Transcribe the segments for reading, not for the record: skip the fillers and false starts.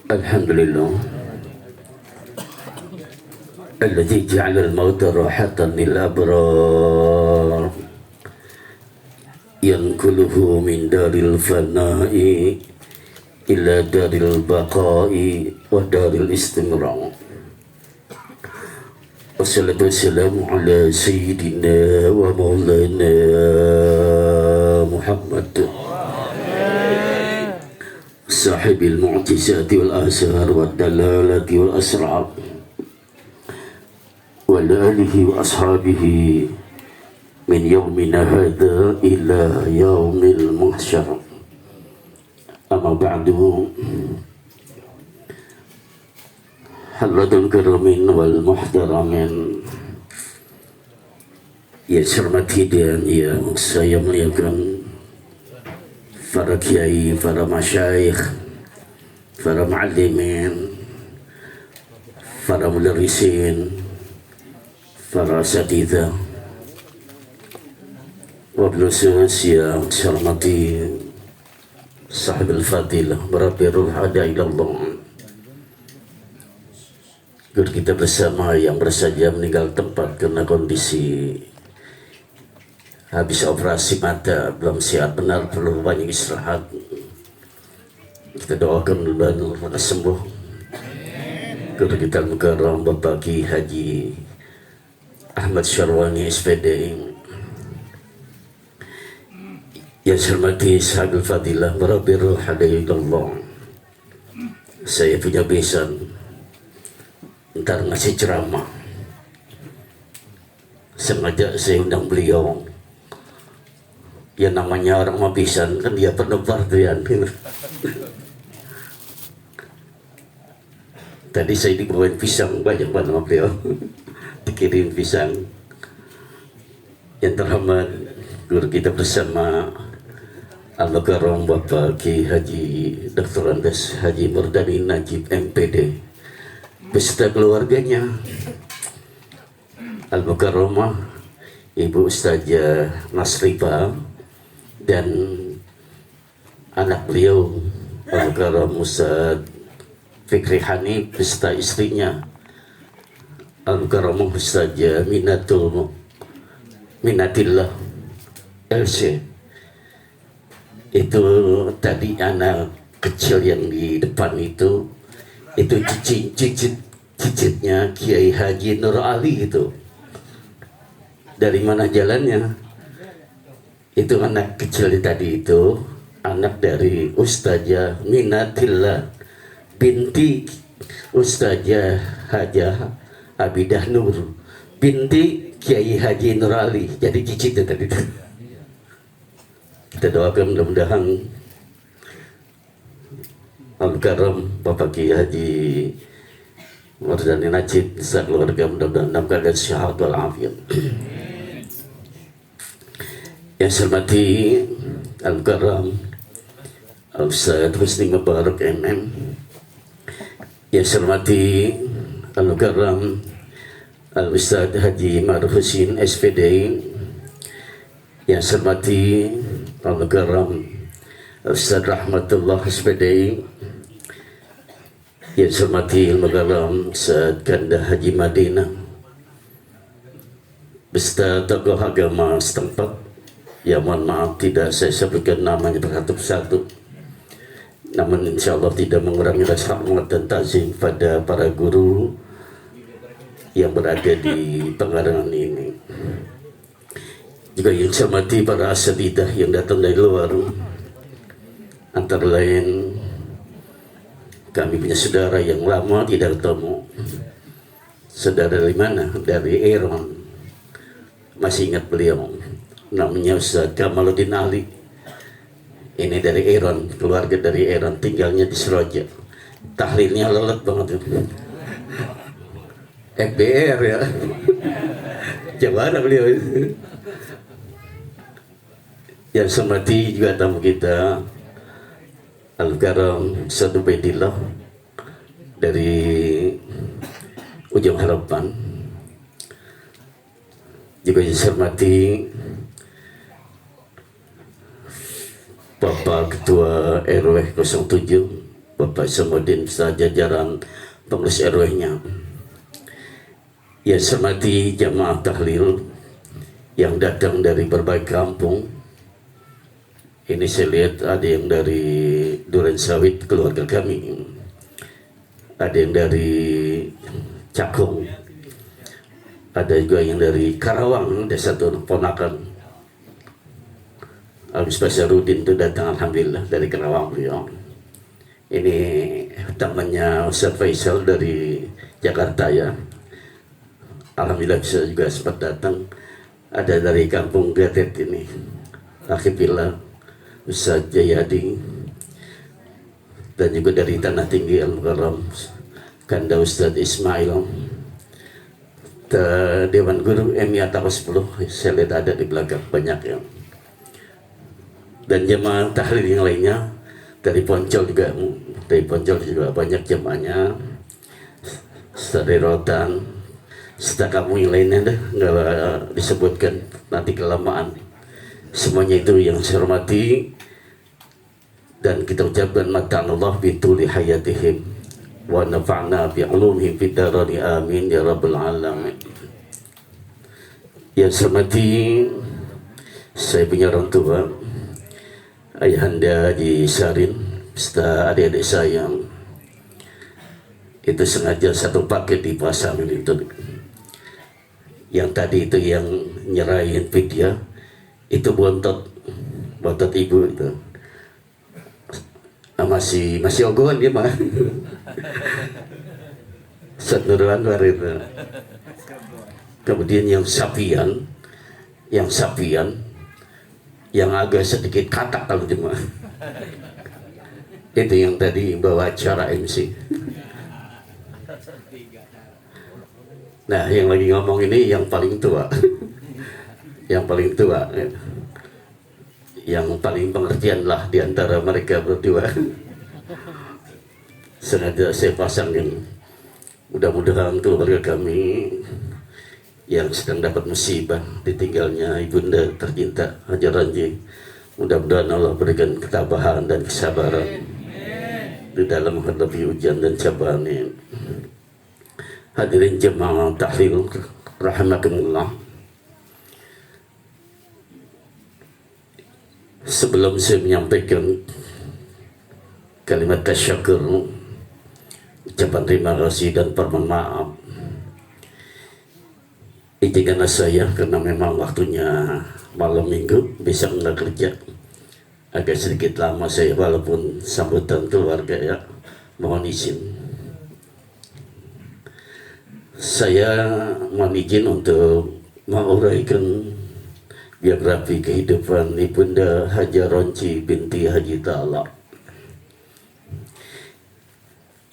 Alhamdulillah alladzi ja'ala al-mauta rahatan lil abrar yanquluhu min daril fana'i ila daril baqa'i wa daril istimrar. Wassalatu wassalamu ala sayyidina wa maulana Muhammad sahibil mu'jizati wal asrar wad dalalati wal asrar wa alihi wa ashabihi min yawmina hadha ila yaumil mahsyar. Amma ba'du, hadratul kiramin wal muhtaramin yang saya hormati dan yang saya muliakan, para kiai, para masyayikh, para muallimin, para mudarrisin, para asatidzah, wabil khusus yang saya hormati sahib al-fadilah merabi ruh ada ilallah. Guru kita bersama yang bersaja meninggal tempat karena kondisi habis operasi mata, belum sehat benar, perlu banyak istirahat. Kita doakan mudah-mudahan mereka sembuh. Guru kita Al-Mukarram Bapak Ki Haji Ahmad Syarwani SPD, yang saya hormati sahabat fadilah merabi ruh hadayillallah. Saya punya besan ntar ngasih ceramah, sengaja saya undang beliau. Ya namanya orang mabisan kan dia penebar tuh ya. Tadi saya dibawain pisang banyak banget sama beliau. Dikirim pisang. Yang terhormat guru kita bersama Al-Mukarram Bapak Ki Haji Dr. Andes Haji Murdani Najib MPD beserta keluarganya, Al-Mukarramah Ibu Ustazah Nasriba dan anak beliau Al-Mukarram Ustaz Fikri Hanif beserta istrinya Al-Mukarramah Ustazah Minatillah LC. Itu tadi anak kecil yang di depan itu cicitnya Kiai Haji Nur Ali itu. Dari mana jalannya? Itu anak kecil tadi itu anak dari Ustazah Minatillah binti Ustazah Hajah Abidah Nur binti Kiai Haji Nur Ali. Jadi cicitnya tadi itu. Kita doakan mudah-mudahan Al-Mukarram Bapak Ki Haji Murdani Najib beserta keluarga mudah-mudahan dalam keadaan sehat walafiat. Yang saya hormati Al-Mukarram Al-Ustaz Husni Mubarak MM, yang saya hormati Al-Mukarram Al-Ustaz Haji Ma'ruf Husin SPD, yang saya hormati Al-Mukarram Ustaz Rahmatullah SPD, yang saya hormati Al-Mukarram Ustaz Ganda Haji Madinah beserta tokoh agama setempat. Ya mohon maaf tidak saya sebutkan namanya persatu-persatu, namun insya Allah tidak mengurangi rasa hormat dan takzim pada para guru yang berada di pengarangan ini. Juga yang saya hormati para asatidzah yang datang dari luar, antara lain kami punya saudara yang lama tidak ketemu. Saudara dari mana? Dari Iran. Masih ingat beliau? Namanya Ustaz Kamaluddin Ali. Ini dari Iran, keluarga dari Iran, tinggalnya di Seroja. Tahlilnya lelet banget itu. FBR ya. Gimana beliau itu? Yang semati juga tamu kita Al-Mukarram Ustaz Ubaidillah dari Ujung Harapan. Juga yang saya hormati Bapak Ketua RW 07 Bapak Samudin serta jajaran pengurus RW-nya. Yang saya hormati jamaah tahlil yang datang dari berbagai kampung. Ini saya lihat ada yang dari Durensawit, keluarga kami. Ada yang dari Cakung. Ada juga yang dari Karawang, ada satu ponakan. Agus Basarudin itu datang, alhamdulillah, dari Karawang beliau. Ini temannya Ustaz Faisal dari Jakarta ya. Alhamdulillah bisa juga sempat datang. Ada dari kampung Gatet ini, Akipila, Ustaz Jayadi. Dan juga dari Tanah Tinggi Al-Mukarram, Kanda Ustaz Ismail. Dewan Guru MIA Tawa 10, saya lihat ada di belakang banyak ya. Dan jemaah tahlil yang lainnya dari Poncol juga, banyak jemaahnya. Dari Rotan, serta kamu yang lainnya dah nggak disebutkan nanti kelamaan. Semuanya itu yang saya hormati. Dan kita ucapkan mata'allah bituli hayatihim wa nafa'na bi'ulumihim fidarani amin ya rabbal alamin. Yang saya hormati, saya punya orang tua, Ayahanda Haji Sarin serta adik-adik saya itu sengaja satu paket dipasang itu. Yang tadi itu yang nyerahin video itu bontot ibu itu. Masih ogohan dia mah. Nurul Anwar itu. Kemudian yang sapian yang agak sedikit katak kalau cuma itu yang tadi bawa acara MC. Nah yang lagi ngomong ini yang paling tua. Yang paling pengertian lah di antara mereka berdua. Sengaja saya pasang yang mudah-mudahan keluarga kami yang sedang dapat musibah ditinggalnya ibunda tercinta Hajar Ranji, mudah-mudahan Allah berikan ketabahan dan kesabaran di dalam menghadapi ujian dan cobaan ini. Hadirin jemaah tahlil rahimakumullah. Sebelum saya menyampaikan kalimat tasyakur, ucapan terima kasih dan permohonan maaf, izinkanlah saya karena memang waktunya malam minggu, besok nggak kerja, agak sedikit lama saya walaupun sambutan keluarga ya, mohon izin. Saya mohon izin untuk menguraikan biografi kehidupan Ibunda Hajar Ranji binti Haji Ta'ala.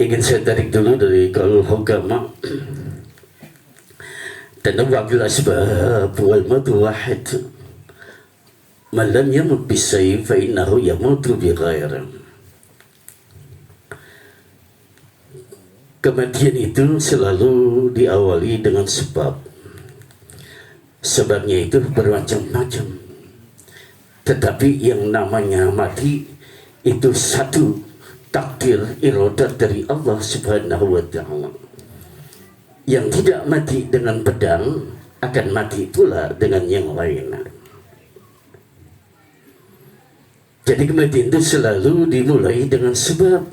Ingin saya tarik dulu dari Qaulul Hukama. Tanawwa'ul asbab wal mautu wahid. Man lam yamut bisayf fa innahu yamutu bi ghairi. Kematian itu selalu diawali dengan sebab. Sebabnya itu bermacam-macam. Tetapi yang namanya mati itu satu takdir iradah dari Allah Subhanahu wa ta'ala. Yang tidak mati dengan pedang akan mati pula dengan yang lain. Jadi kematian itu selalu dimulai dengan sebab.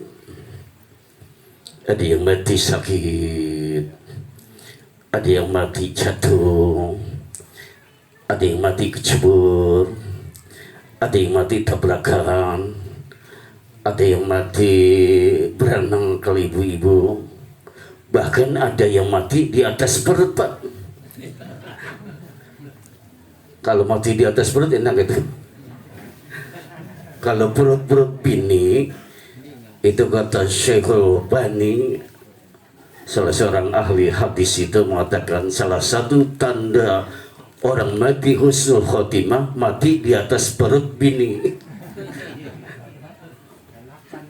Ada yang mati sakit, ada yang mati jatuh, ada yang mati kecebur, ada yang mati tabrakan, ada yang mati berenang ke ibu-ibu, bahkan ada yang mati di atas perut, Pak. Kalau mati di atas perut enak itu. Kalau perut-perut bini, itu kata Syekhul Bani, salah seorang ahli hadis itu mengatakan salah satu tanda orang mati husnul khotimah mati di atas perut bini.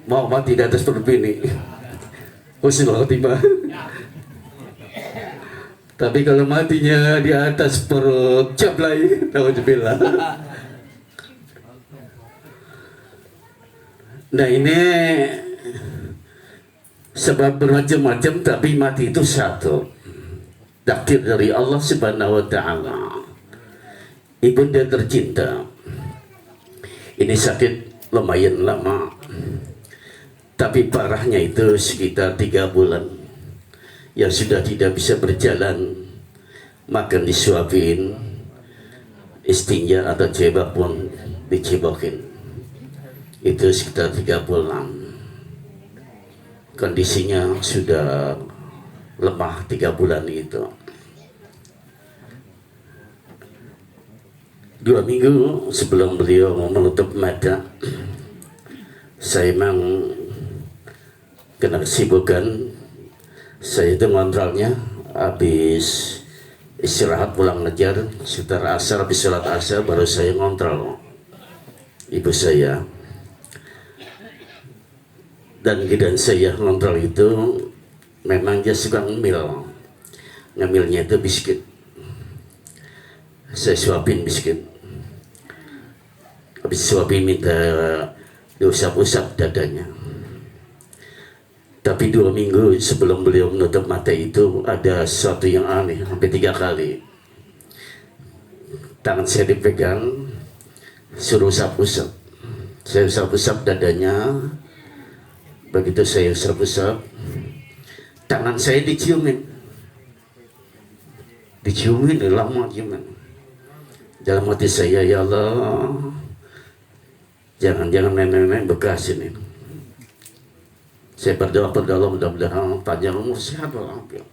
Mau mati di atas perut bini husnul khotimah. Tapi kalau matinya di atas perut cablai, nauzubillah. Nah ini Sebab bermacam-macam, tapi mati itu satu. Takdir dari Allah Subhanahu wa Ta'ala. Ibunda tercinta, ini sakit lumayan lama, tapi parahnya itu sekitar 3 bulan. Yang sudah tidak bisa berjalan, makan disuapin, istinja atau cebok pun dicebokin. Itu sekitar 3 bulan. Kondisinya sudah lemah 3 bulan itu. 2 minggu sebelum beliau menutup mata, saya memang kena kesibukan. Saya itu ngontrolnya habis istirahat pulang ngejar sekitar asar, habis sholat asar baru saya ngontrol ibu saya. Dan gidan saya ngontrol itu memang dia suka ngemil. Ngemilnya itu biskuit. Saya suapin biskuit. Habis suapin minta diusap-usap dadanya. Tapi 2 minggu sebelum beliau menutup mata itu ada sesuatu yang aneh, sampai 3 kali. Tangan saya dipegang, suruh usap-usap. Saya usap-usap dadanya. Begitu saya usap-usap, tangan saya diciumin. Diciumin, lama ciuman. Dalam hati saya, ya Allah, jangan-jangan nenek-nenek bekas ini. Saya berdoa mudah-mudahan panjang umur, sehat walafiat.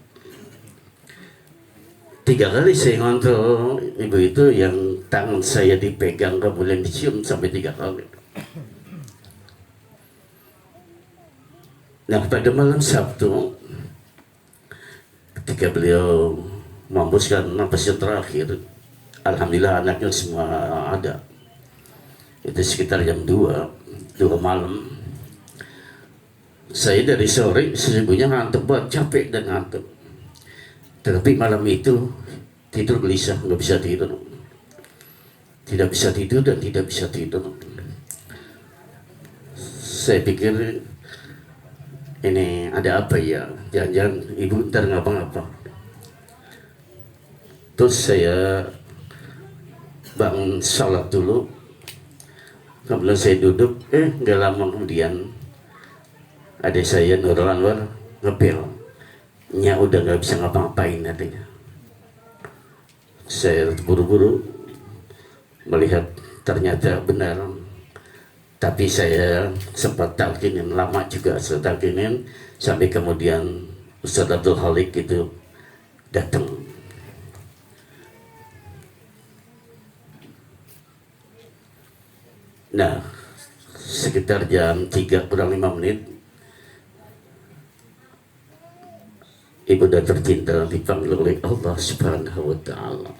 3 kali saya ngontrol ibu itu, yang tangan saya dipegang kemudian dicium sampai 3 kali. Nah, pada malam Sabtu, ketika beliau menghembuskan napas yang terakhir, alhamdulillah anaknya semua ada. Itu sekitar jam 2 malam. Saya dari sore sesungguhnya ngantuk banget, capek dan ngantuk. Tetapi malam itu tidur gelisah, nggak bisa tidur. Tidak bisa tidur dan tidak bisa tidur. Saya pikir ini ada apa ya? Jangan-jangan ibu ntar ngapa-ngapa. Terus saya bangun salat dulu. Kemudian saya duduk, nggak lama kemudian adik saya Nurul Anwar ngepil. Nya udah nggak bisa ngapa-ngapain artinya. Saya buru-buru melihat ternyata benar. Tapi saya sempat talkinin, lama juga saya talkinin, sampai kemudian Ustaz Abdul Halik itu datang. Nah, sekitar jam 3 kurang 5 menit, ibunda tercinta dipanggil oleh Allah Subhanahu wa Ta'ala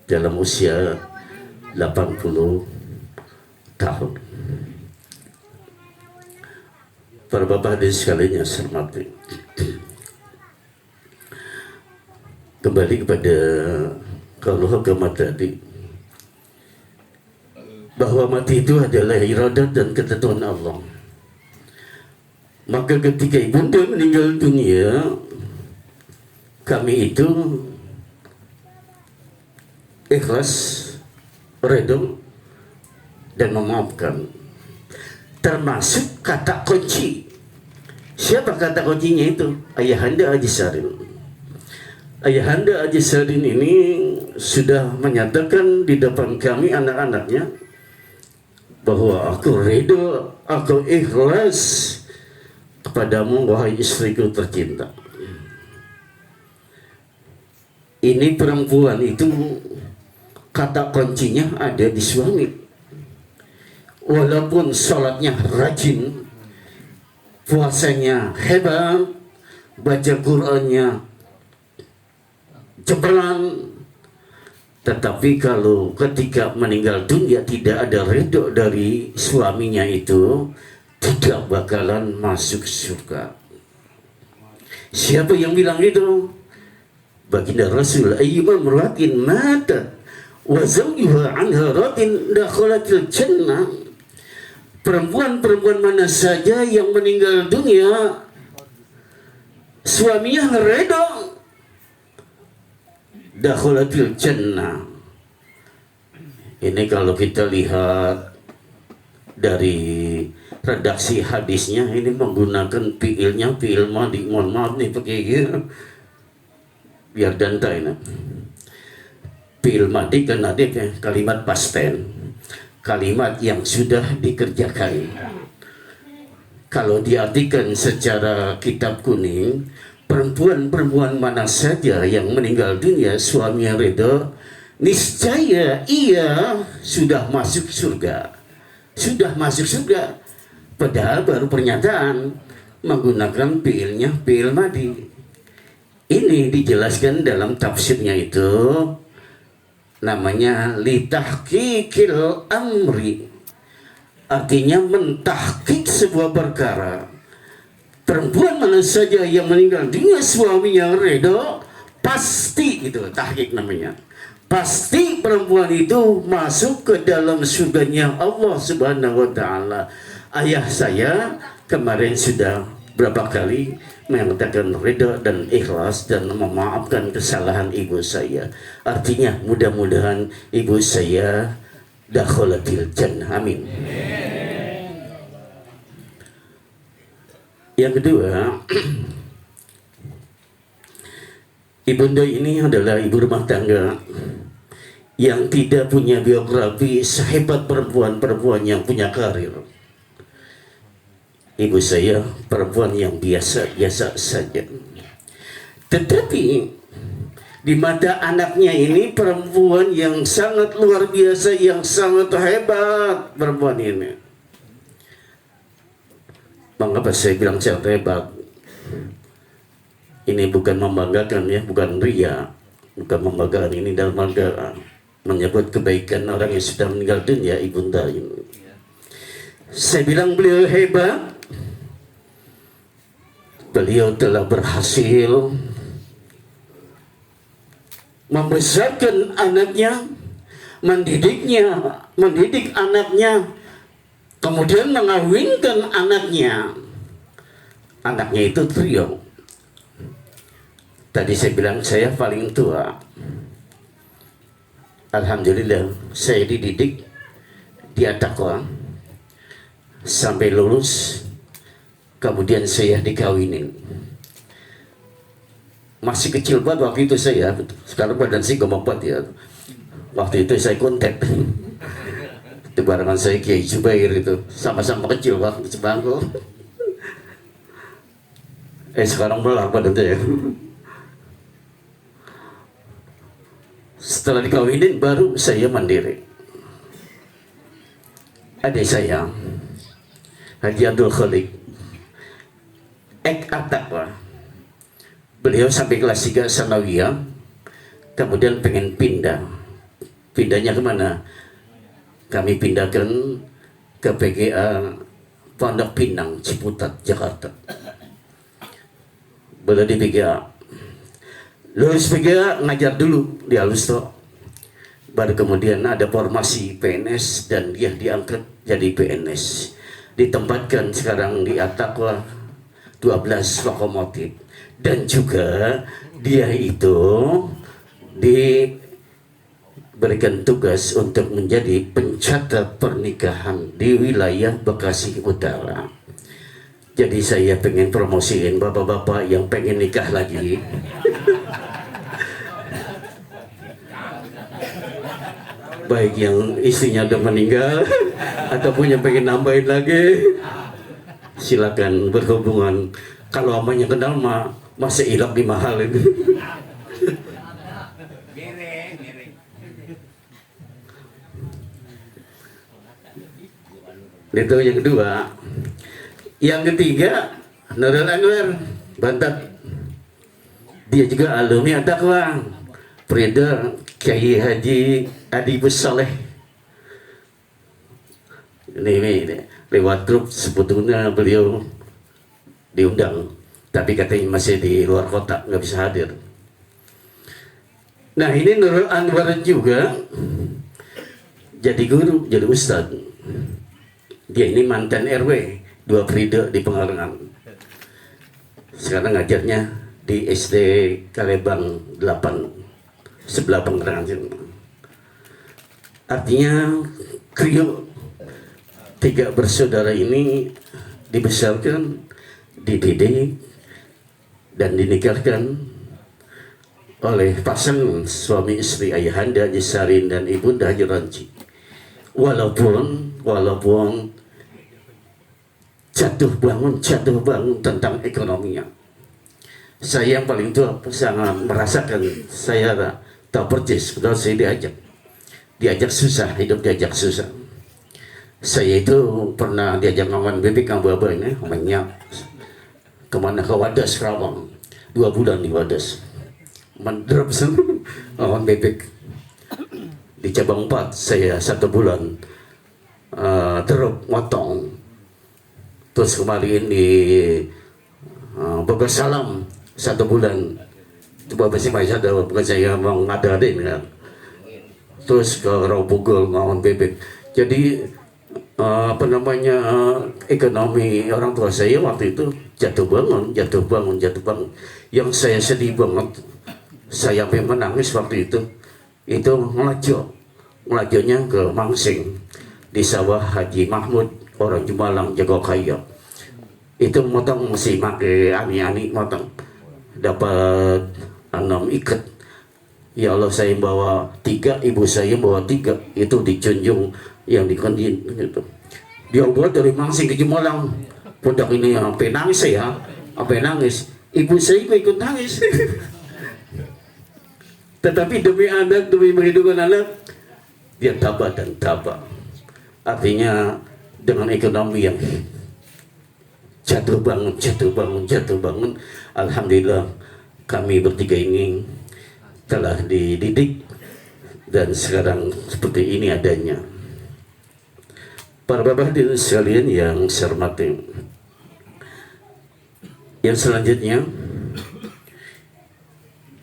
dalam usia 80 tahun. Para bapak hadirin sekalian yang saya hormati, kembali kepada kalau agama tadi, bahwa mati itu adalah iradat dan ketentuan Allah. Maka ketika ibunda meninggal dunia, kami itu ikhlas, redha dan memaafkan. Termasuk kata kunci. Siapa kata kuncinya itu? Ayahanda Haji Sarin. Ayahanda Haji Sarin ini sudah menyatakan di depan kami anak-anaknya bahwa aku redha, aku ikhlas kepadamu wahai istriku tercinta. Ini perempuan itu kata kuncinya ada di suami. Walaupun sholatnya rajin, puasanya hebat, baca Qur'annya cemerlang, tetapi kalau ketika meninggal dunia tidak ada ridho dari suaminya itu, tidak bakalan masuk surga. Siapa yang bilang itu? Baginda Rasul, ayyuma muratin mata wa zawjuha anha radin dakhalatil jannah. Perempuan-perempuan mana saja yang meninggal dunia suaminya ngeredo, dakhulatil jannah. Ini kalau kita lihat dari redaksi hadisnya, ini menggunakan fiilnya fiil madi. Mohon maaf nih pakai gitu biar dantai nah. Fiil madi kan ada kalimat past tense, kalimat yang sudah dikerjakan. Kalau diartikan secara kitab kuning, perempuan-perempuan mana saja yang meninggal dunia suaminya ridho, niscaya ia sudah masuk surga. Sudah masuk surga. Padahal baru pernyataan menggunakan fiilnya fiil madi. Ini dijelaskan dalam tafsirnya itu namanya litahqiqil amri. Artinya mentahqiq sebuah perkara. Perempuan mana saja yang meninggal dunia suaminya ridho, pasti itu tahqiq namanya. Pasti perempuan itu masuk ke dalam surganya Allah Subhanahu wa taala. Ayah saya kemarin sudah berapa kali mengatakan ridha dan ikhlas dan memaafkan kesalahan ibu saya. Artinya mudah-mudahan ibu saya dakhalatil jannah. Amin. Yang kedua, ibunda ini adalah ibu rumah tangga yang tidak punya biografi sehebat perempuan-perempuan yang punya karir. Ibu saya perempuan yang biasa-biasa saja. Tetapi di mata anaknya ini perempuan yang sangat luar biasa, yang sangat hebat perempuan ini. Mengapa saya bilang sangat hebat? Ini bukan membanggakan ya, bukan ria, bukan membanggakan, ini dalam rangka menyebut kebaikan orang yang sudah meninggal dunia, ibunda ini. Saya bilang beliau hebat. Beliau telah berhasil membesarkan anaknya, mendidik anaknya, kemudian mengawinkan anaknya. Anaknya itu trio. Tadi saya bilang saya paling tua. Alhamdulillah saya dididik di At-Taqwa sampai lulus. Kemudian saya dikawinin. Masih kecil banget waktu itu saya. Sekarang badan saya gemuk ya. Waktu itu saya kontak. Itu barengan saya Kiai Jubair itu. Sama-sama kecil waktu sebangku. Sekarang belah badan saya. Setelah dikawinin baru saya mandiri. Adik saya Haji Abdul Khalik At-Taqwa. Beliau sampai kelas 3 sanawiyah, kemudian pengen pindah. Pindahnya kemana? Kami pindahkan ke PGA Pondok Pinang, Ciputat, Jakarta. Beliau di PGA. Lulus PGA ngajar dulu di Alusto. Baru kemudian ada formasi PNS dan dia diangkat jadi PNS. Ditempatkan sekarang di At-Taqwa 12 lokomotif. Dan juga dia itu diberikan tugas untuk menjadi pencatat pernikahan di wilayah Bekasi Utara. Jadi saya pengen promosiin bapak-bapak yang pengen nikah lagi. Baik yang istrinya udah meninggal ataupun yang pengen nambahin lagi, silakan berhubungan. Kalau amanya kenal mah masih ilok di mahal itu. Itu yang kedua. Yang ketiga, Nurul Anwar Bantat. Dia juga alumni At-Taqwa. Prida Kiai Haji Adibus Saleh. Ini lewat grup sebetulnya beliau diundang, tapi katanya masih di luar kota, nggak bisa hadir. Nah ini Nurul Anwar juga jadi guru, jadi ustadz. Dia ini mantan RW 2 Prida di Pengalengan. Sekarang ngajarnya di SD Kalebang 8 sebelah Pengerangan. Artinya Krio tiga bersaudara ini dibesarkan, dididik, dan dinikahkan oleh pasangan suami istri Ayahanda Haji Sarin dan Ibunda Haji Ranci. Walaupun jatuh bangun tentang ekonominya. Saya yang paling tua sangat merasakan, saya tak percis kalau saya diajak susah, hidup diajak susah. Saya itu pernah diajak ngawan bebek kang baba ini, banyak kemana, ke Wadas Kerawang, 2 bulan di Wadas, mendrop ngawan bebek. Di cabang 4 saya 1 bulan drop motong, terus kembali di Bogor Salam 1 bulan. Itu bapak masih ada, bukan saya mau ngadain kan. Terus ke Raubogol ngawan bebek. Jadi ekonomi orang tua saya waktu itu jatuh bangun. Yang saya sedih banget, saya sampai menangis waktu itu ngelajonya ke Mangsing di sawah Haji Mahmud orang Jumalang jago kaya. Itu motong mesti pakai ani-ani motong, dapat 6 ikat. Ya Allah, saya bawa 3, ibu saya bawa 3, itu dijunjung yang dikendin gitu. Dia buat dari Mangsing ke Jumalang, pundak ini sampai nangis saya, sampai nangis. Ibu saya ikut nangis. Tetapi demi anak, demi menghidupkan anak, dia tabah dan tabah. Artinya dengan ekonomi yang jatuh bangun, alhamdulillah kami bertiga ini telah dididik dan sekarang seperti ini adanya. Para bapak hadirin sekalian yang saya hormati, yang selanjutnya,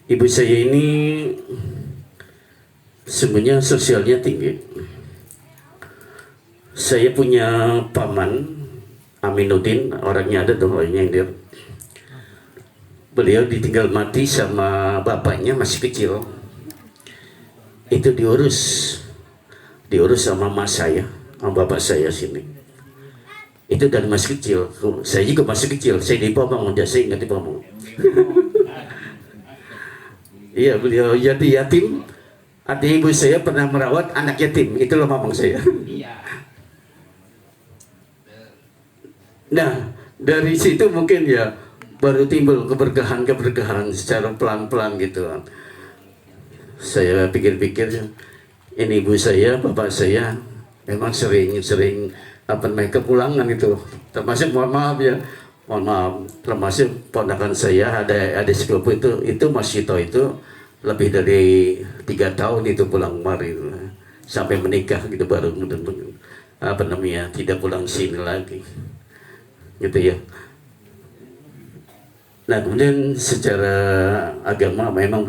ibu saya ini sebenarnya sosialnya tinggi. Saya punya paman Aminuddin, orangnya ada tuh, orangnya yang dia. Beliau ditinggal mati sama bapaknya masih kecil. Itu diurus sama mas saya, sama bapak saya sini. Itu dari masih kecil. Saya juga masih kecil. Saya di Pamong, saya ingat di Pamong. Iya, beliau jadi yatim. Artinya ibu saya pernah merawat anak yatim. Itulah mamang saya. Nah, dari situ mungkin ya baru timbul keberkahan secara pelan-pelan gitu. Saya pikir-pikir, ini ibu saya, bapak saya memang sering kepulangan itu. Termasuk mohon maaf, termasuk ponakan saya ada sepupu itu Mas Yito itu lebih dari 3 tahun itu pulang kemari sampai menikah gitu, baru tidak pulang sini lagi gitu ya. Nah, kemudian secara agama memang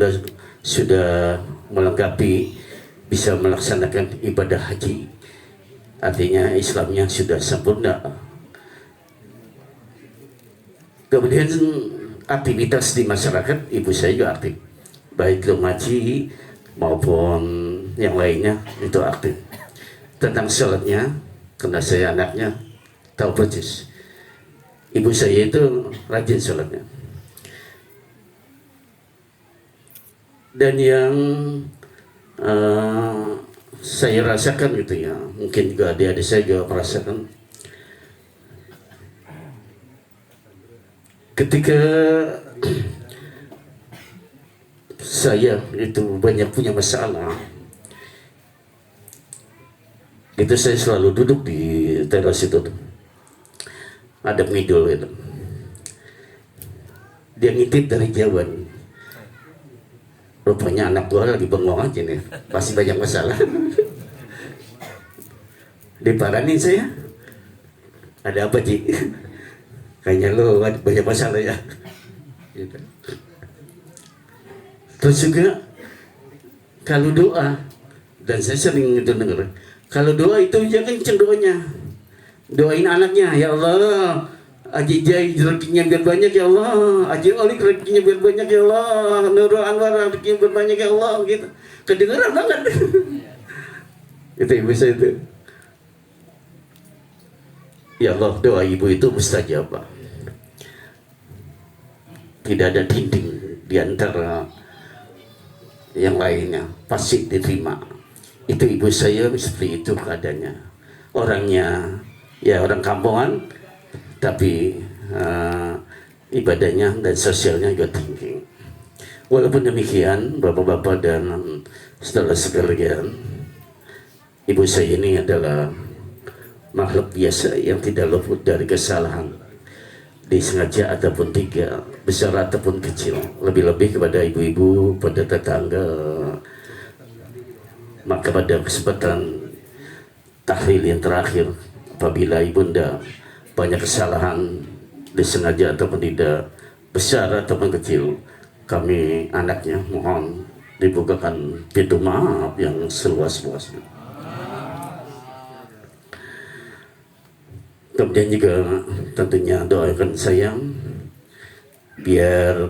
sudah melengkapi, bisa melaksanakan ibadah haji. Artinya Islamnya sudah sempurna. Kemudian aktivitas di masyarakat, ibu saya juga aktif, baik remaji maupun yang lainnya itu aktif. Tentang sholatnya, karena saya anaknya tahu persis, ibu saya itu rajin sholatnya. Dan yang saya rasakan gitu ya, mungkin juga adik-adik saya juga merasakan, ketika saya itu banyak punya masalah, itu saya selalu duduk di teras itu tuh. Ada ngidul itu, dia ngintip dari jauhan. Rupanya anak gua lagi bengong aja nih, pasti banyak masalah. Diparanin saya, ada apa Ci? Kayaknya lo banyak masalah ya. Gitu. Terus juga kalau doa, dan saya sering itu dengar, kalau doa itu jangan kenceng doanya, doain anaknya, ya Allah Haji Jai rezekinya biar banyak ya Allah, Haji Olik rezekinya biar banyak ya Allah, Nurul Anwar rezekinya biar banyak ya Allah, gitu. Kedengeran banget. Itu ibu saya itu. Ya Allah, doa ibu itu mustajabah. Tidak ada dinding di antara yang lainnya, pasti diterima. Itu ibu saya seperti itu keadaannya. Orangnya ya orang kampungan, tapi ibadahnya dan sosialnya juga tinggi. Walaupun demikian, bapak-bapak dan saudara sekalian, ibu saya ini adalah makhluk biasa yang tidak luput dari kesalahan, disengaja ataupun tidak, besar ataupun kecil. Lebih-lebih kepada ibu-ibu, pada tetangga. Maka pada kesempatan tahlil yang terakhir, apabila ibunda banyak kesalahan, disengaja ataupun tidak, besar ataupun kecil, kami anaknya mohon dibukakan pintu maaf yang seluas-luasnya. Kemudian juga tentunya doakan saya biar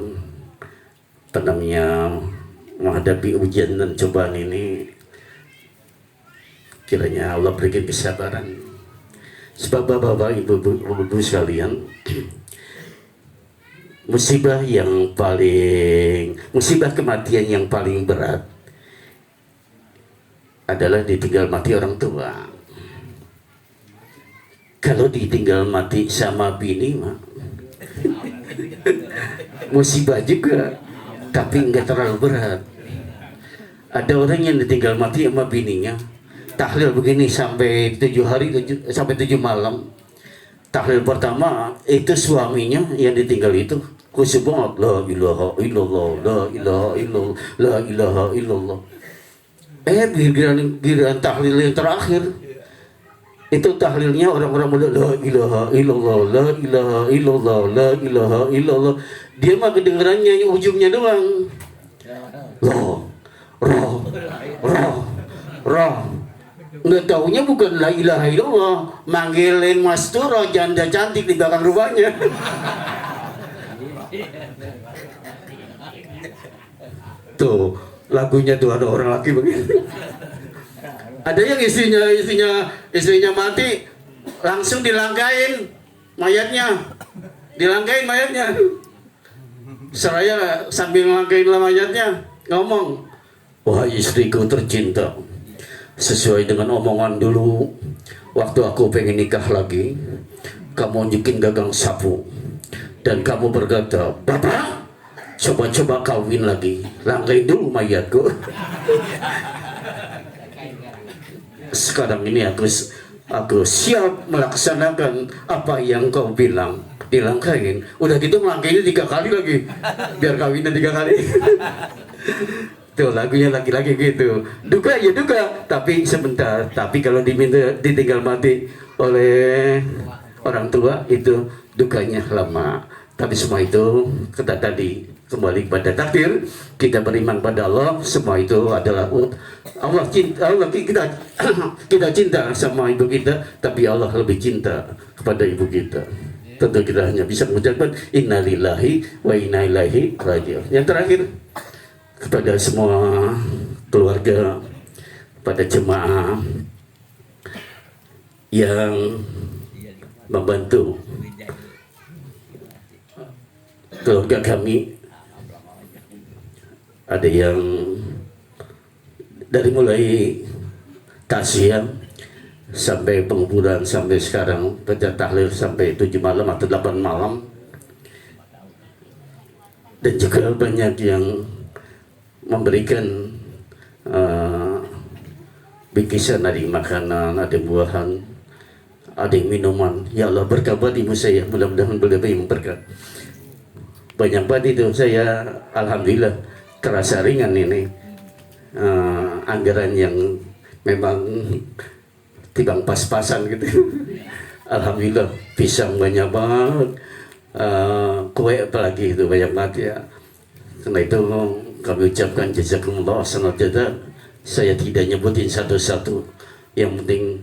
menghadapi ujian dan cobaan ini, kiranya Allah berikan kesabaran. Sebab bapak-bapak, ibu-ibu sekalian, musibah kematian yang paling berat adalah ditinggal mati orang tua. Kalau ditinggal mati sama bini mah musibah juga, tapi enggak terlalu berat. Ada orang yang ditinggal mati sama bininya, tahlil begini sampai 7 hari sampai 7 malam. Tahlil pertama itu suaminya yang ditinggal itu khusyuk banget, la ilaha illallah, la ilaha illallah, la ilaha illallah. Giliran tahlil yang terakhir itu tahlilnya orang-orang muda, la ilaha illallah, la ilaha illallah, la ilaha illallah. Dia mah kedengerannya ujungnya doang. Roh. Nggak taunya bukan la ilaha illallah, manggilin Mas Turo, janda cantik di belakang rumahnya. Tuh lagunya tuh ada orang laki begini. Ada yang istrinya mati, langsung dilangkain mayatnya. Seraya sambil ngelangkain mayatnya ngomong, wahai istriku tercinta, sesuai dengan omongan dulu waktu aku pengen nikah lagi, kamu nunjukin gagang sapu dan kamu berkata, bapak coba kawin lagi, langkain dulu mayatku. Sekarang ini aku siap melaksanakan apa yang kau bilang, dilangkain. Udah gitu melangkainnya 3 kali lagi, biar kawinnya 3 kali. Tuh lagunya laki-laki gitu. Duka ya duka, tapi sebentar. Tapi kalau ditinggal mati oleh orang tua itu dukanya lama. Tapi semua itu kata tadi kembali kepada takdir. Kita beriman pada Allah, semua itu adalah Allah kita cinta sama ibu kita, tapi Allah lebih cinta kepada ibu kita. Tentu kita hanya bisa mengucapkan innalillahi wa inna ilaihi raji'un. Yang terakhir, kepada semua keluarga, pada jemaah yang membantu keluarga kami, ada yang dari mulai taziah sampai penguburan sampai sekarang, baca tahlil sampai 7 malam atau 8 malam, dan juga banyak yang memberikan bingkisan, ada makanan, ada buahan, ada minuman. Ya Allah, berkah buat ibu saya, mudah-mudahan beliau berkah. Banyak banget itu, saya alhamdulillah terasa ringan ini. Anggaran yang memang timbang pas-pasan gitu. Alhamdulillah, pisang banyak banget, kue apalagi itu banyak banget ya. Karena itu kami ucapkan jazakumullah sangat jazak. Saya tidak nyebutin satu-satu, Yang penting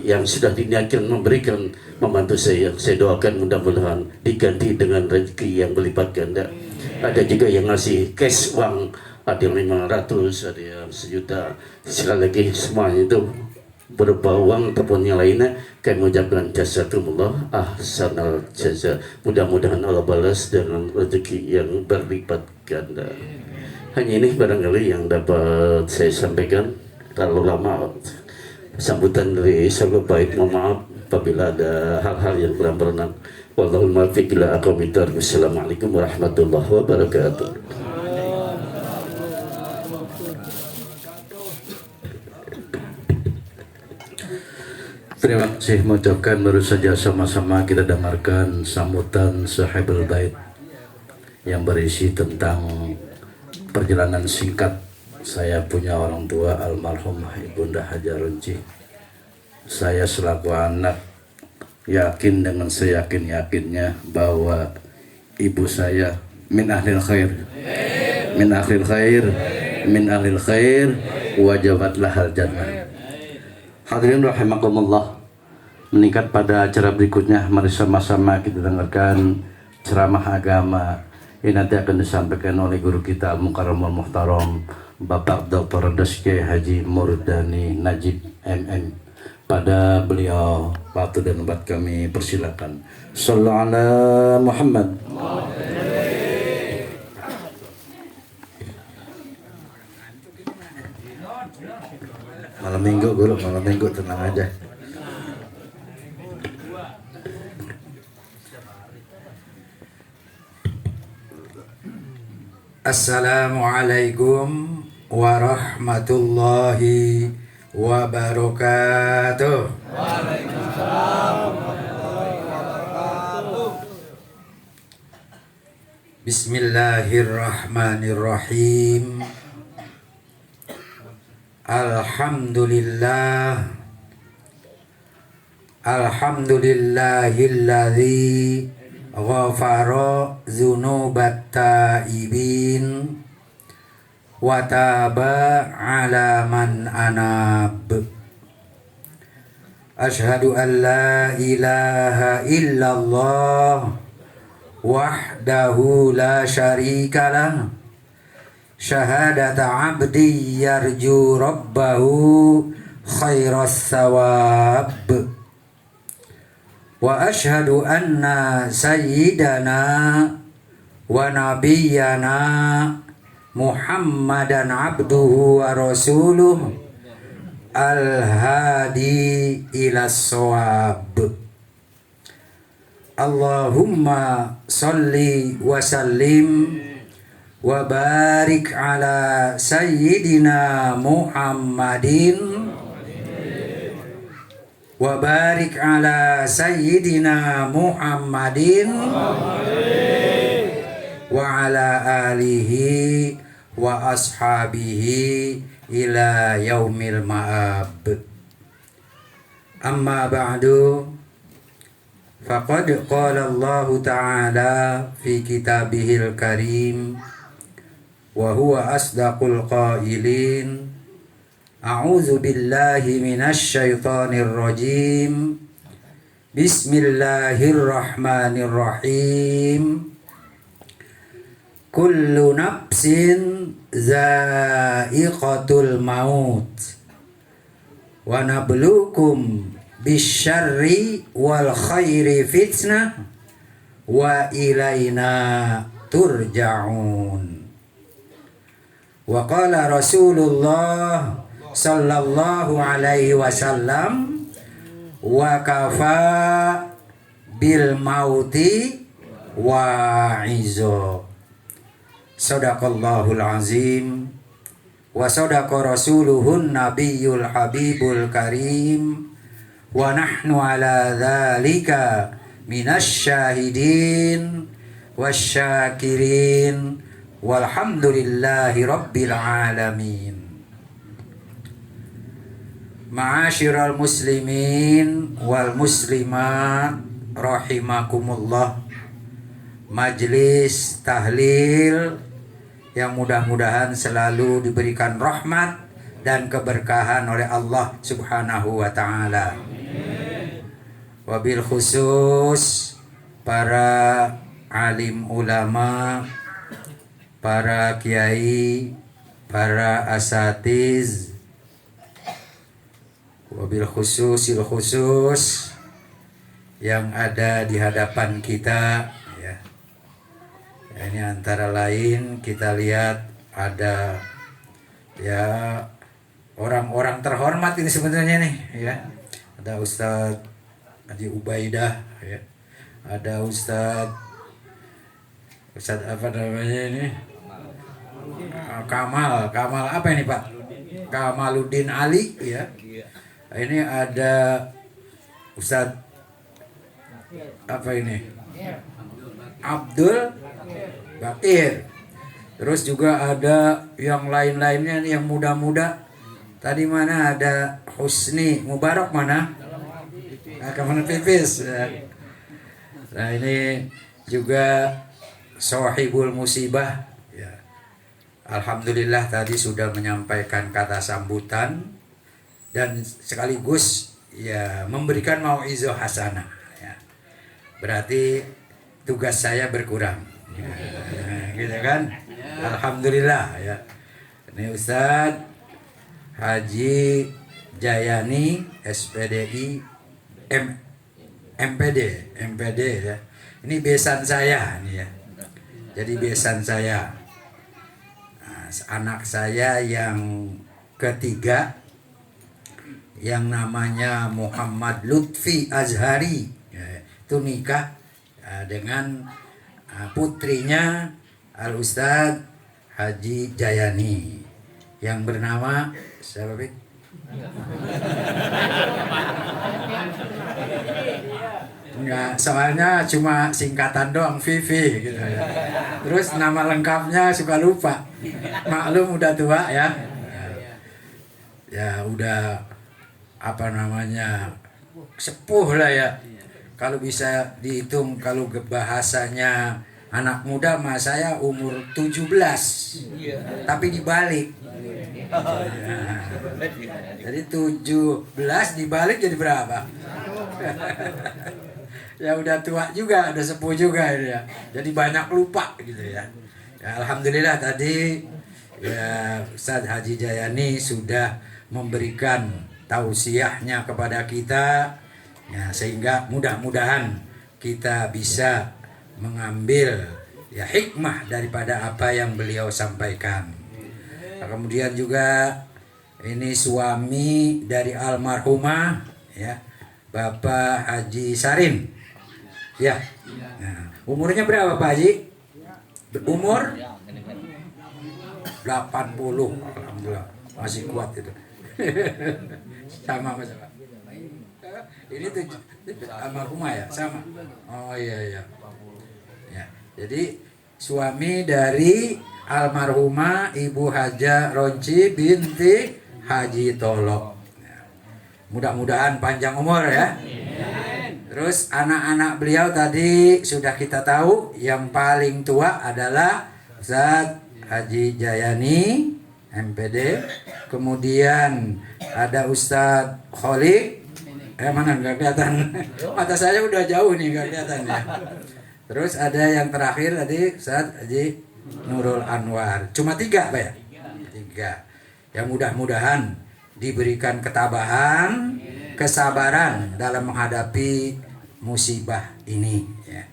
yang sudah diniatkan memberikan membantu saya doakan mudah-mudahan diganti dengan rezeki yang berlipat ganda. Ada juga yang ngasih cash uang, ada yang 500, ada yang 1 juta. Sekali lagi semuanya itu berupa uang ataupun yang lainnya, kami mengucapkan jazakumullah ahsanal jaza. Mudah-mudahan Allah balas dengan rezeki yang berlipat ganda. Hanya ini barangkali yang dapat saya sampaikan. Terlalu lama sambutan dari sahabat baik, mohon maaf apabila ada hal-hal yang kurang berkenan. Wallahul muwaffiq ila aqwamit thoriq. Wassalamualaikum warahmatullahi wabarakatuh. Terima kasih mengucapkan. Baru saja sama-sama kita dengarkan sambutan Sahibul Bait yang berisi tentang perjalanan singkat saya punya orang tua almarhum Ibunda Hajar Runci. Saya selaku anak yakin dengan seyakin-yakinnya bahwa ibu saya min ahlil khair, min ahlil khair, min ahlil khair, wajabat lahal jannah. Hadirin rahimakumullah, meningkat pada acara berikutnya, mari sama-sama kita dengarkan ceramah agama yang nanti akan disampaikan oleh guru kita Al-Mukarramul Muhtaram Bapak Dr. Daski Haji Murdani Najib MM. Pada beliau waktu dan tempat kami persilakan. Sallallahu ala Muhammad. Malam minggu guru, malam minggu tenang aja. Assalamualaikum warahmatullahi wabarakatuh. Waalaikumsalam warahmatullahi wabarakatuh. Bismillahirrahmanirrahim. Alhamdulillah, alhamdulillahilladzi ghafara dzunubat taibin wa taba ala man anab. Ashhadu an la ilaha illallah wahdahu la syarikalah, syahadata abdi yarju rabbahu khairas sawab. Wa ashhadu anna sayyidana wa nabiyyana Muhammadan abduhu wa rasuluh al-hadi ila shawab. Allahumma salli wa sallim wa barik ala sayyidina Muhammadin wa barik ala sayyidina Muhammadin wa ala alihi wa ashabihi ila yaumil ma'ab. Amma ba'du, faqad qala Allah ta'ala fi kitabihil karim wa huwa asdaqul qailin. A'udzu billahi minasy syaithanir rajim. Bismillahirrahmanirrahim. Kullu nafsin za'iqatul maut wa nabluukum bisyarri wal khairi fitnah wa ilaina turja'un. Wa qala Rasulullah sallallahu alaihi wasallam, wa kafa bil mauti wa'izo. Sadaqallahul azim wa sadaqa rasuluhun nabiyyul habibul karim wa nahnu ala dzalika minasy syahidin wasyakirin walhamdulillahi rabbil alamin. Ma'asyiral muslimin wal muslimat rahimakumullah. Majlis tahlil yang mudah-mudahan selalu diberikan rahmat dan keberkahan oleh Allah Subhanahu wa taala. Wabil khusus para alim ulama, para kiai, para asatiz, wabil khusus yang ada di hadapan kita ya. Ini antara lain kita lihat ada ya orang-orang terhormat ini sebenarnya nih ya. Ada Ustadz Haji Ubaidah ya. Ada Ustadz apa namanya ini? Kamal apa ini Pak? Kamaluddin Ali ya. Ini ada Ustadz apa ini? Abdul Bakir. Terus juga ada yang lain-lainnya nih, yang muda-muda. Tadi mana ada Husni Mubarak mana? Kemana pipis? Nah ini juga Sohibul Musibah. Ya. Alhamdulillah tadi sudah menyampaikan kata sambutan dan sekaligus ya memberikan mau'izah hasanah. Ya. Berarti tugas saya berkurang. Ya, gitu kan? Alhamdulillah ya. Ini Ustadz Haji Jayani SPDI MPD ya. Ini besan saya nih ya. Jadi besan saya. Nah, anak saya yang ketiga yang namanya Muhammad Lutfi Azhari ya, itu nikah dengan putrinya Al-Ustadz Haji Jayani yang bernama siapa Bik? Enggak, soalnya cuma singkatan doang Vivi gitu ya. Terus nama lengkapnya suka lupa. Maklum udah tua ya. Ya udah apa namanya sepuh lah ya. Kalau bisa dihitung kalau bahasanya anak muda mah saya umur 17. Tapi dibalik. Nah, jadi 17 dibalik jadi berapa? Ya udah tua juga, udah sepuh juga ini ya. Jadi banyak lupa gitu ya. Ya alhamdulillah tadi ya Ustadz Haji Jayani sudah memberikan tausiahnya kepada kita ya, sehingga mudah-mudahan kita bisa mengambil ya hikmah daripada apa yang beliau sampaikan. Nah, kemudian juga ini suami dari almarhumah ya Bapak Haji Sarin ya. Nah, umurnya berapa Pak Haji? Umur 80. Alhamdulillah masih kuat itu. Sama Mas Pak. Ini tuh almarhumah ya, sama. Oh iya. Ya, jadi suami dari almarhumah Ibu Haja Ronci binti Haji Tolo. Ya. Mudah-mudahan panjang umur ya. Terus anak-anak beliau tadi sudah kita tahu yang paling tua adalah Ustadz Haji Jayani MPD. Kemudian ada Ustadz Kholik. Mana nggak kelihatan? Mata saya udah jauh nih nggak kelihatan ya. Terus ada yang terakhir tadi Ustadz Haji Nurul Anwar. Cuma 3 Pak ya? 3. Yang mudah-mudahan diberikan ketabahan, kesabaran dalam menghadapi musibah ini ya.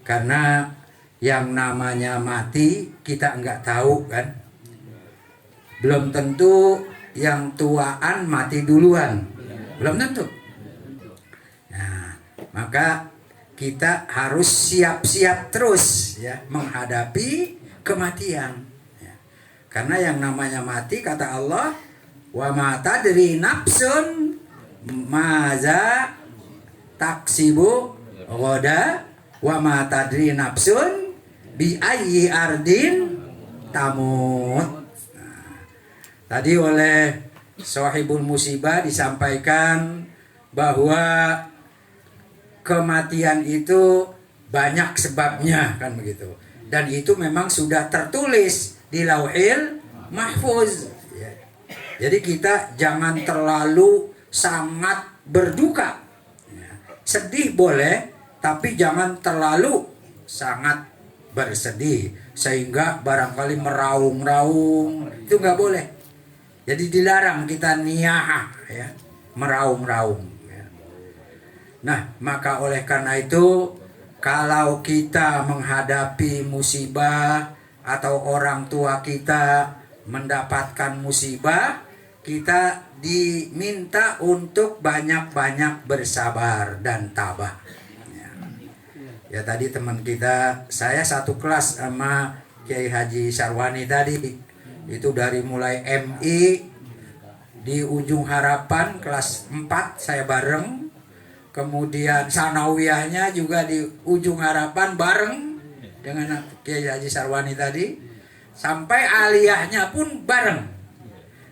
Karena yang namanya mati kita enggak tahu kan. Belum tentu yang tuaan mati duluan. Belum tentu. Nah, maka kita harus siap-siap terus ya menghadapi kematian ya. Karena yang namanya mati kata Allah, wa ma tadri nafsun maza taksibu ghoda wa ma tadri nafsun bi ayyi ardin tamut. Nah, tadi oleh Sohibul Musibah disampaikan bahwa kematian itu banyak sebabnya kan begitu. Dan itu memang sudah tertulis di Lauhil Mahfuz ya. Jadi kita jangan terlalu sangat berduka. Ya. Sedih boleh, tapi jangan terlalu sangat bersedih sehingga barangkali meraung-raung, itu nggak boleh. Jadi dilarang kita niyahah, ya, meraung-raung. Ya. Nah, maka oleh karena itu, kalau kita menghadapi musibah atau orang tua kita mendapatkan musibah, kita diminta untuk banyak-banyak bersabar dan tabah. Ya tadi teman kita, saya satu kelas sama Kiai Haji Sarwani tadi. Itu dari mulai MI di Ujung Harapan kelas 4 saya bareng. Kemudian sanawiyahnya juga di Ujung Harapan bareng dengan Kiai Haji Sarwani tadi. Sampai aliyahnya pun bareng.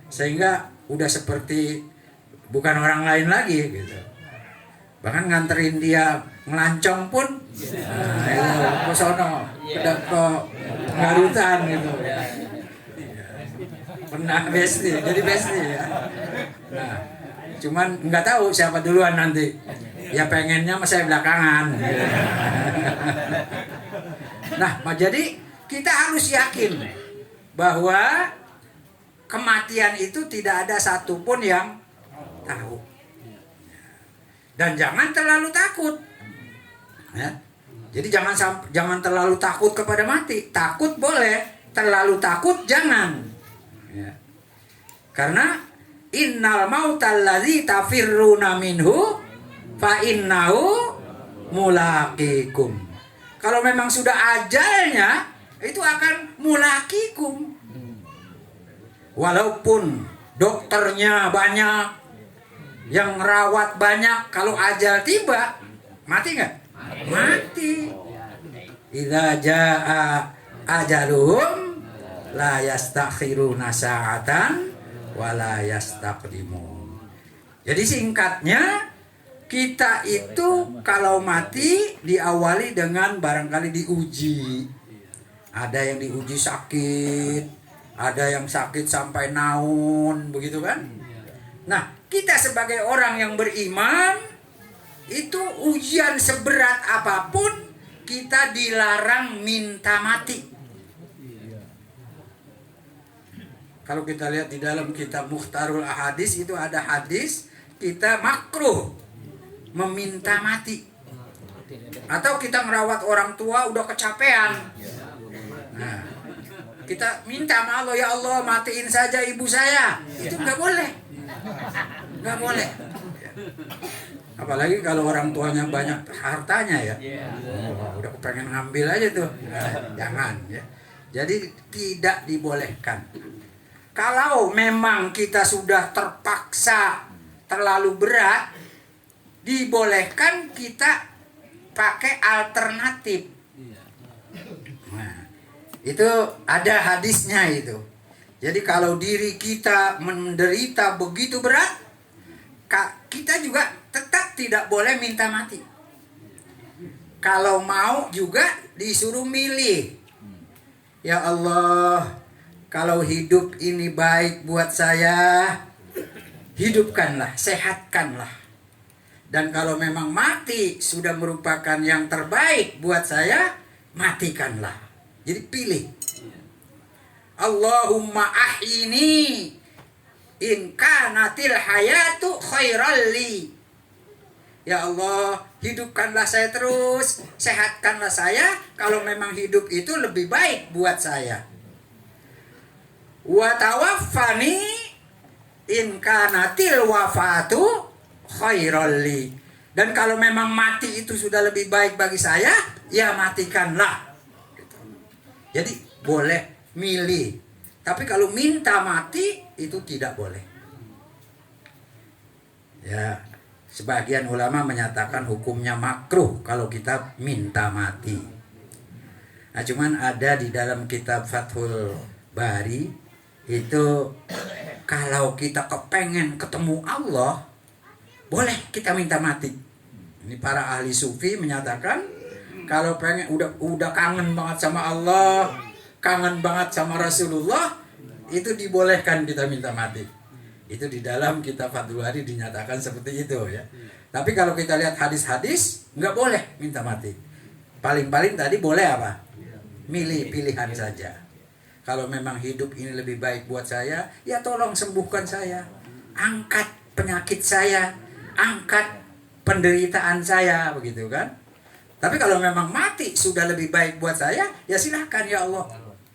Sehingga udah seperti bukan orang lain lagi gitu. Bahkan nganterin dia ngelancong pun ke sono, udah ke Ngarutan gitu. Pernah besti, jadi besti ya. Nah, cuman nggak tahu siapa duluan nanti. Ya pengennya mas saya belakangan. Nah, jadi kita harus yakin bahwa kematian itu tidak ada satupun yang tahu. Dan jangan terlalu takut. Ya. Jadi jangan terlalu takut kepada mati. Takut boleh, terlalu takut jangan. Ya. Karena innal mautal ladzi tafirruna minhu fa innahu mulaqikum. Kalau memang sudah ajalnya, itu akan mulaqikum. Walaupun dokternya banyak, yang rawat banyak, kalau ajal tiba, mati nggak? Mati. Idza jaa ajaluhum la yastakhiruna sa'atan wa la yastaqdimun. Jadi singkatnya, kita itu kalau mati diawali dengan barangkali diuji. Ada yang diuji sakit, ada yang sakit sampai naun, begitu kan? Nah, kita sebagai orang yang beriman, itu ujian seberat apapun, kita dilarang minta mati. Kalau kita lihat di dalam kitab Mukhtarul Ahadis, itu ada hadis, kita makruh meminta mati. Atau kita merawat orang tua udah kecapean. Nah, kita minta sama Allah, ya Allah matiin saja ibu saya. Itu nggak boleh. Nggak boleh. Apalagi kalau orang tuanya banyak hartanya ya. Oh, udah pengen ngambil aja tuh. Nah, jangan ya. Jadi tidak dibolehkan. Kalau memang kita sudah terpaksa terlalu berat, dibolehkan kita pakai alternatif. Nah, itu ada hadisnya itu. Jadi kalau diri kita menderita begitu berat, kita juga tetap tidak boleh minta mati. Kalau mau juga disuruh milih. Ya Allah, kalau hidup ini baik buat saya, hidupkanlah, sehatkanlah. Dan kalau memang mati sudah merupakan yang terbaik buat saya, matikanlah. Jadi pilih. Allahumma ahyini in kanatil hayatu khairal li. Ya Allah, hidupkanlah saya terus, sehatkanlah saya kalau memang hidup itu lebih baik buat saya. Wa tawaffani in kanatil wafatu khairal li. Dan kalau memang mati itu sudah lebih baik bagi saya, ya matikanlah. Jadi boleh milih. Tapi kalau minta mati itu tidak boleh. Ya, sebagian ulama menyatakan hukumnya makruh kalau kita minta mati. Nah, cuman ada di dalam kitab Fathul Bari itu, kalau kita kepengen ketemu Allah, boleh kita minta mati. Ini para ahli sufi menyatakan, kalau pengen udah kangen banget sama Allah, kangen banget sama Rasulullah, itu dibolehkan kita minta mati. Itu di dalam kitab Fathul Bari dinyatakan seperti itu ya. Tapi kalau kita lihat hadis-hadis, nggak boleh minta mati. Paling-paling tadi boleh apa? Milih pilihan saja. Kalau memang hidup ini lebih baik buat saya, ya tolong sembuhkan saya. Angkat penyakit saya, angkat penderitaan saya, begitu kan? Tapi kalau memang mati sudah lebih baik buat saya, ya silahkan ya Allah,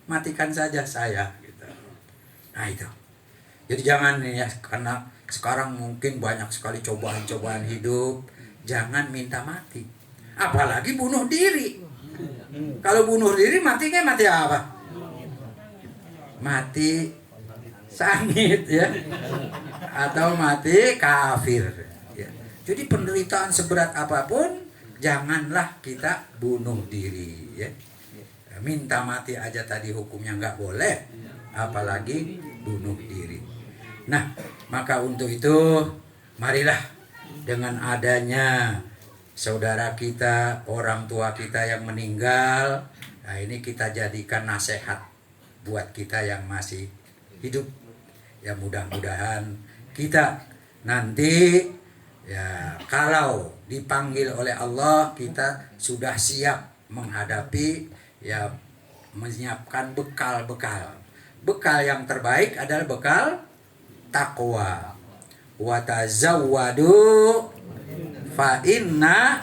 matikan saja saya. Gitu. Nah itu. Jadi jangan ya, karena sekarang mungkin banyak sekali cobaan-cobaan hidup, jangan minta mati. Apalagi bunuh diri. Kalau bunuh diri matinya mati apa? Mati sangit ya, atau mati kafir. Ya. Jadi penderitaan seberat apapun, janganlah kita bunuh diri ya. Minta mati aja tadi hukumnya nggak boleh, apalagi bunuh diri. Nah, maka untuk itu marilah dengan adanya saudara kita, orang tua kita yang meninggal, nah ini kita jadikan nasihat buat kita yang masih hidup. Ya mudah-mudahan kita nanti ya kalau dipanggil oleh Allah, kita sudah siap menghadapi, ya menyiapkan bekal-bekal. Bekal yang terbaik adalah bekal takwa. Wa tazawwadu fa inna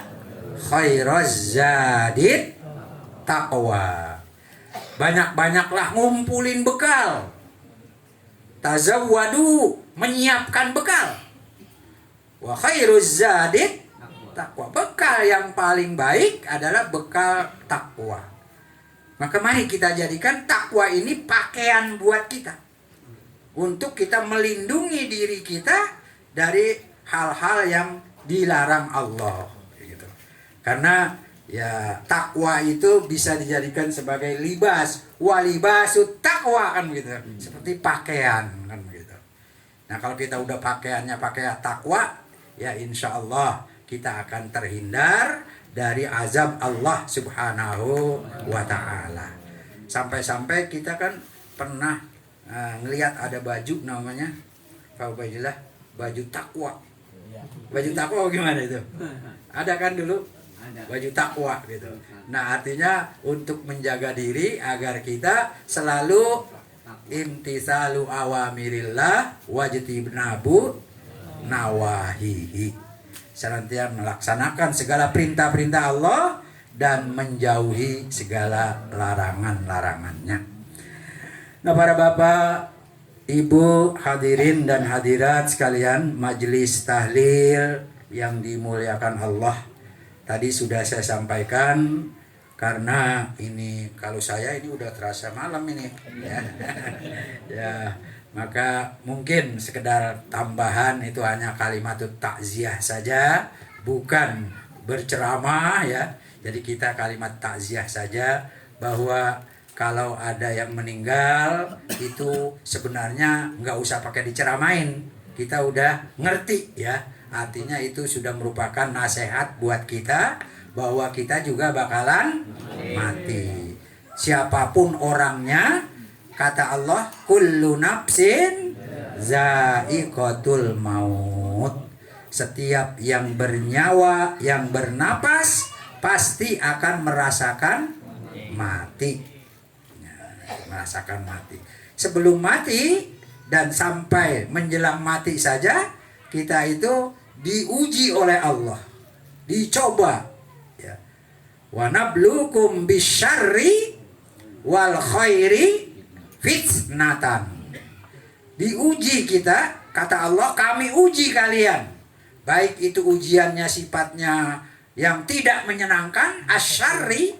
khairaz zadid taqwa. Banyak-banyaklah ngumpulin bekal. Tazawwadu, menyiapkan bekal. Wa khairuz zadid takwa. Bekal yang paling baik adalah bekal takwa. Maka mari kita jadikan takwa ini pakaian buat kita, untuk kita melindungi diri kita dari hal-hal yang dilarang Allah. Gitu. Karena ya takwa itu bisa dijadikan sebagai libas, walibasut takwa kan gitu, seperti pakaian kan gitu. Nah kalau kita udah pakaiannya pakai takwa, ya insya Allah kita akan terhindar dari azab Allah Subhanahu wa Ta'ala. Sampai-sampai kita kan pernah ngelihat ada baju namanya Pak Ubaidillah, baju takwa. Baju takwa gimana itu? Ada kan dulu baju takwa gitu. Nah artinya untuk menjaga diri agar kita selalu imtisalu awamirillah wajtibnabu nawahihi, senantiasa melaksanakan segala perintah-perintah Allah dan menjauhi segala larangan-larangannya. Nah para bapak, ibu, hadirin dan hadirat sekalian, majelis tahlil yang dimuliakan Allah, tadi sudah saya sampaikan, karena ini kalau saya ini udah terasa malam ini ya. Ya, maka mungkin sekedar tambahan itu hanya kalimat takziah saja, bukan berceramah ya. Jadi kita kalimat takziah saja, bahwa kalau ada yang meninggal itu sebenarnya nggak usah pakai diceramain, kita udah ngerti ya. Artinya itu sudah merupakan nasihat buat kita bahwa kita juga bakalan mati. Siapapun orangnya, kata Allah, kullu nafsin za'iqatul maut. Setiap yang bernyawa, yang bernapas, pasti akan merasakan mati. Merasakan mati. Sebelum mati dan sampai menjelang mati saja, kita itu diuji oleh Allah, dicoba. Ya. Wa nabluukum bisyarri wal khairi fitnatan. Diuji kita, kata Allah, kami uji kalian. Baik itu ujiannya sifatnya yang tidak menyenangkan, asyarri,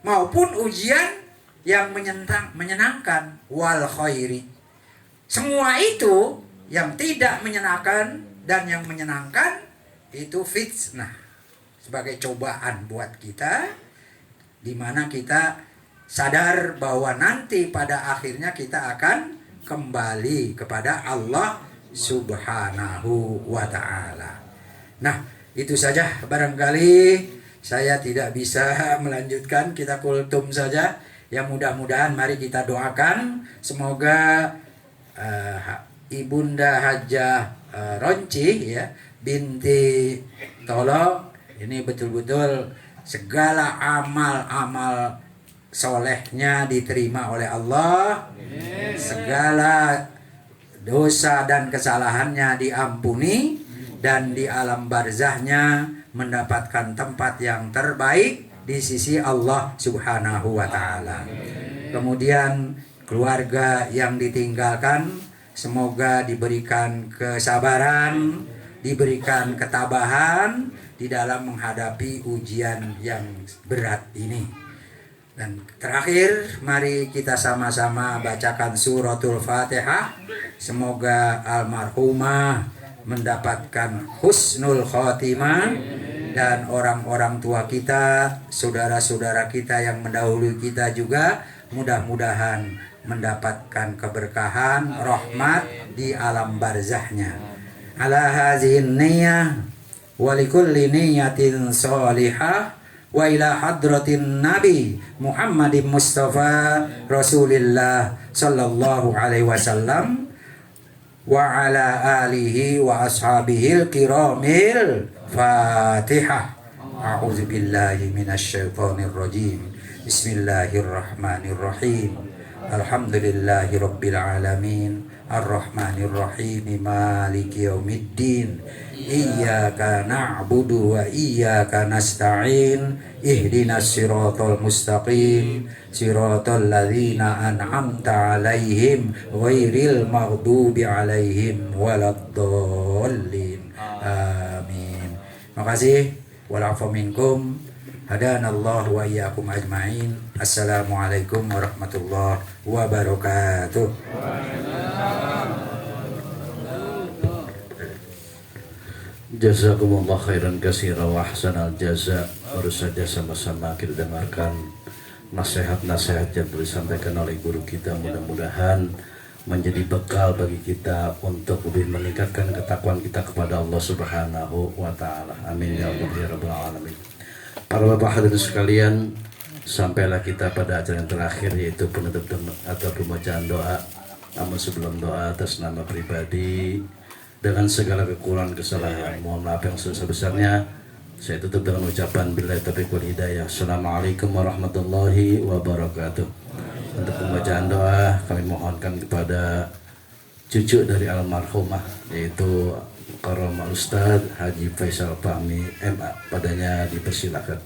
maupun ujian yang menyenangkan, wal khairi. Semua itu yang tidak menyenangkan dan yang menyenangkan itu fitnah, sebagai cobaan buat kita, di mana kita sadar bahwa nanti pada akhirnya kita akan kembali kepada Allah Subhanahu wa Ta'ala. Nah, itu saja barangkali saya tidak bisa melanjutkan, kita kultum saja. Yang mudah-mudahan mari kita doakan semoga Ibunda Hajah Ronci ya binti Tolong, ini betul-betul segala amal-amal solehnya diterima oleh Allah, segala dosa dan kesalahannya diampuni, dan di alam barzahnya mendapatkan tempat yang terbaik di sisi Allah Subhanahu wa Ta'ala. Kemudian keluarga yang ditinggalkan semoga diberikan kesabaran, diberikan ketabahan di dalam menghadapi ujian yang berat ini. Dan terakhir, mari kita sama-sama bacakan suratul Fatihah. Semoga almarhumah mendapatkan husnul khotimah, dan orang-orang tua kita, saudara-saudara kita yang mendahului kita juga mudah-mudahan mendapatkan keberkahan, rahmat di alam barzahnya. Ala hazihin niyah wa likulli niyatin salihah wa ila hadratin Nabi Muhammadin Mustafa Rasulillah sallallahu alaihi wasallam wa ala alihi wa ashabihil kiramil Fatihah. A'udzu billahi minasyaitonir rajim. Bismillahirrahmanirrahim. Alhamdulillahi rabbil alamin. Ar-Rahmanir Rahim. Maliki yaumiddin. Iyyaka na'budu wa iyyaka nasta'in. Ihdinas siratal mustaqim. Siratal ladzina an'amta 'alaihim ghairil maghdubi 'alaihim waladdallin. Amin. Terima kasih. Wal-'afwu minkum. Hadanallahu wa iyyakum ajma'in. Assalamualaikum warahmatullahi wabarakatuh. Jazakumullah khairan katsira wa ahsanal jaza. Baru saja sama-sama kita dengarkan nasihat-nasihat yang disampaikan oleh guru kita, mudah-mudahan menjadi bekal bagi kita untuk lebih meningkatkan ketakwaan kita kepada Allah Subhanahu wa Ta'ala. Amin ya Allah ya Rabbal alamin. Para bapak hadirin sekalian, sampailah kita pada acara yang terakhir, yaitu penutup atau pembacaan doa. Namun sebelum doa, atas nama pribadi dengan segala kekurangan kesalahan, mohon maaf yang sebesar-besarnya, saya tutup dengan ucapan billahi taufiq wal hidayah. Assalamualaikum warahmatullahi wabarakatuh. Untuk pembacaan doa kami mohonkan kepada cucu dari almarhumah, yaitu Karomah Ustadz Haji Faisal Fahmi MA, padanya dipersilakan.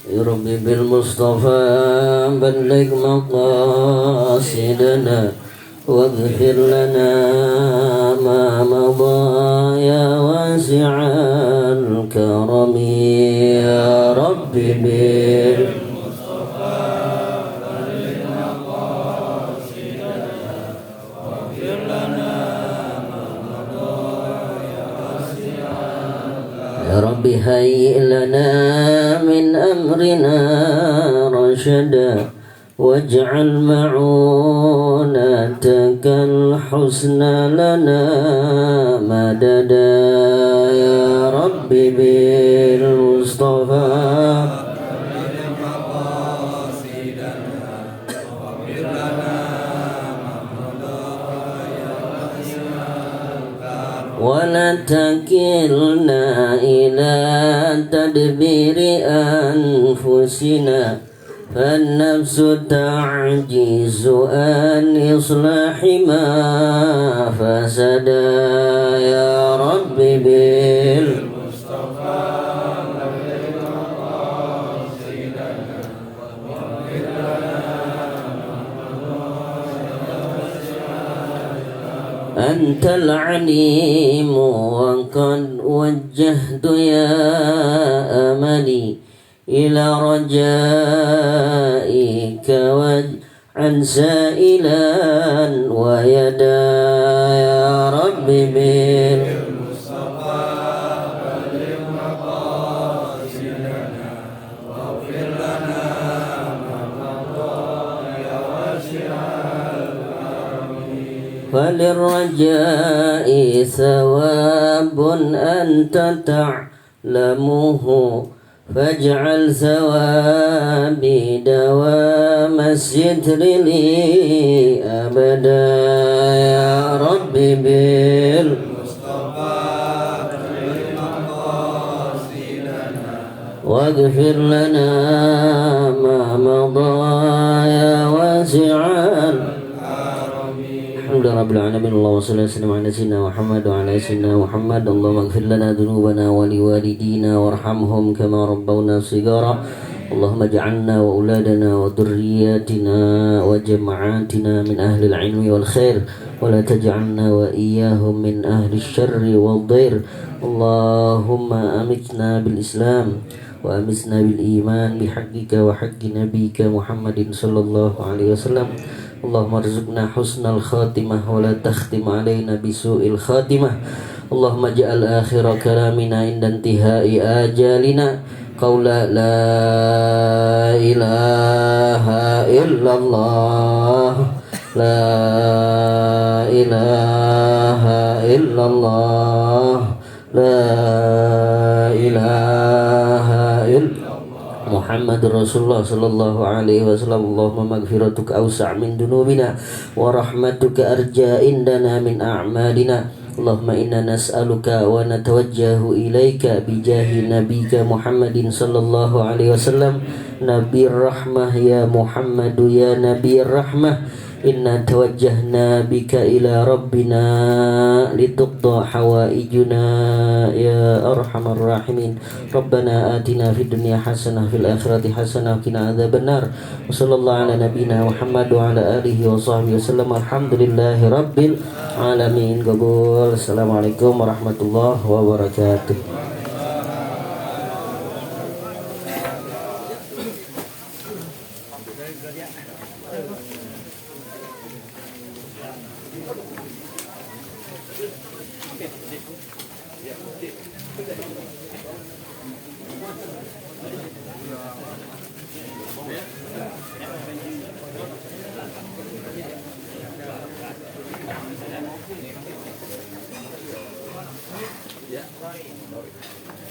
Ya Rabbi bil Mustafa balligh maqasidana waghfir lana ma madha ya wasi'al karami ya Rabbi bil Rabbi hayyi lana min amrina rashada waj'al ma'unatakal husna lana madada ya Rabbi bil Mustafa ولا تكلنا إلى تدبير أنفسنا فالنفس تعجز عن إصلاح ما فسد يا رب بالمصطفى أنت العليم وقد وجهت يا أملي إلى رجائك واجعل سائلا ويدا يا رب بالمصطفى بلغ مقاصدنا واغفر لنا ما مضى يا واسع فللرجاء ثواب أنت تعلمه فاجعل ثوابي دوام الستر لي أبدا يا رب واغفر لنا ما مضى يا واسع الحمد لله رب العالمين. اللهم صل وسلم على سيدنا محمد وعلى سيدنا محمد. اللهم اغفر لنا ذنوبنا ولوالدينا وارحمهم كما ربونا صغارا. اللهم اجعلنا وأولادنا وذرياتنا وجماعاتنا من أهل العلم والخير ولا تجعلنا وإياهم من أهل الشر والضير. اللهم أمتنا بالإسلام وأمتنا بالإيمان بحقك وحق نبيك محمد صلى الله عليه وسلم. اللهم ارزقنا حسن الخاتمة ولا تختم علينا بسوء الخاتمة. اللهم اجعل آخر كلامنا عند انتهاء آجالنا قول لا إله إلا الله لا إله إلا الله لا إله إلا محمد رسول الله صلى الله عليه وسلم. اللهم مغفرتك أوسع من ذنوبنا ورحمتك أرجى عندنا من أعمالنا. اللهم إنا نسألك ونتوجه إليك بجاه نبيك محمد صلى الله عليه وسلم نبي الرحمة يا محمد يا نبي الرحمة. إنا توجهنا بك إلى ربنا لتقضى حوائجنا يا أرحم الراحمين. ربنا آتنا في الدنيا حسنة في الآخرة حسنة وقنا عذاب النار. وصلى الله على نبينا محمد وعلى آله وصحبه وسلم. الحمد لله رب العالمين. قبول. السلام عليكم ورحمة الله وبركاته.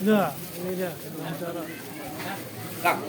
Nah, ini dia wawancara. Kang.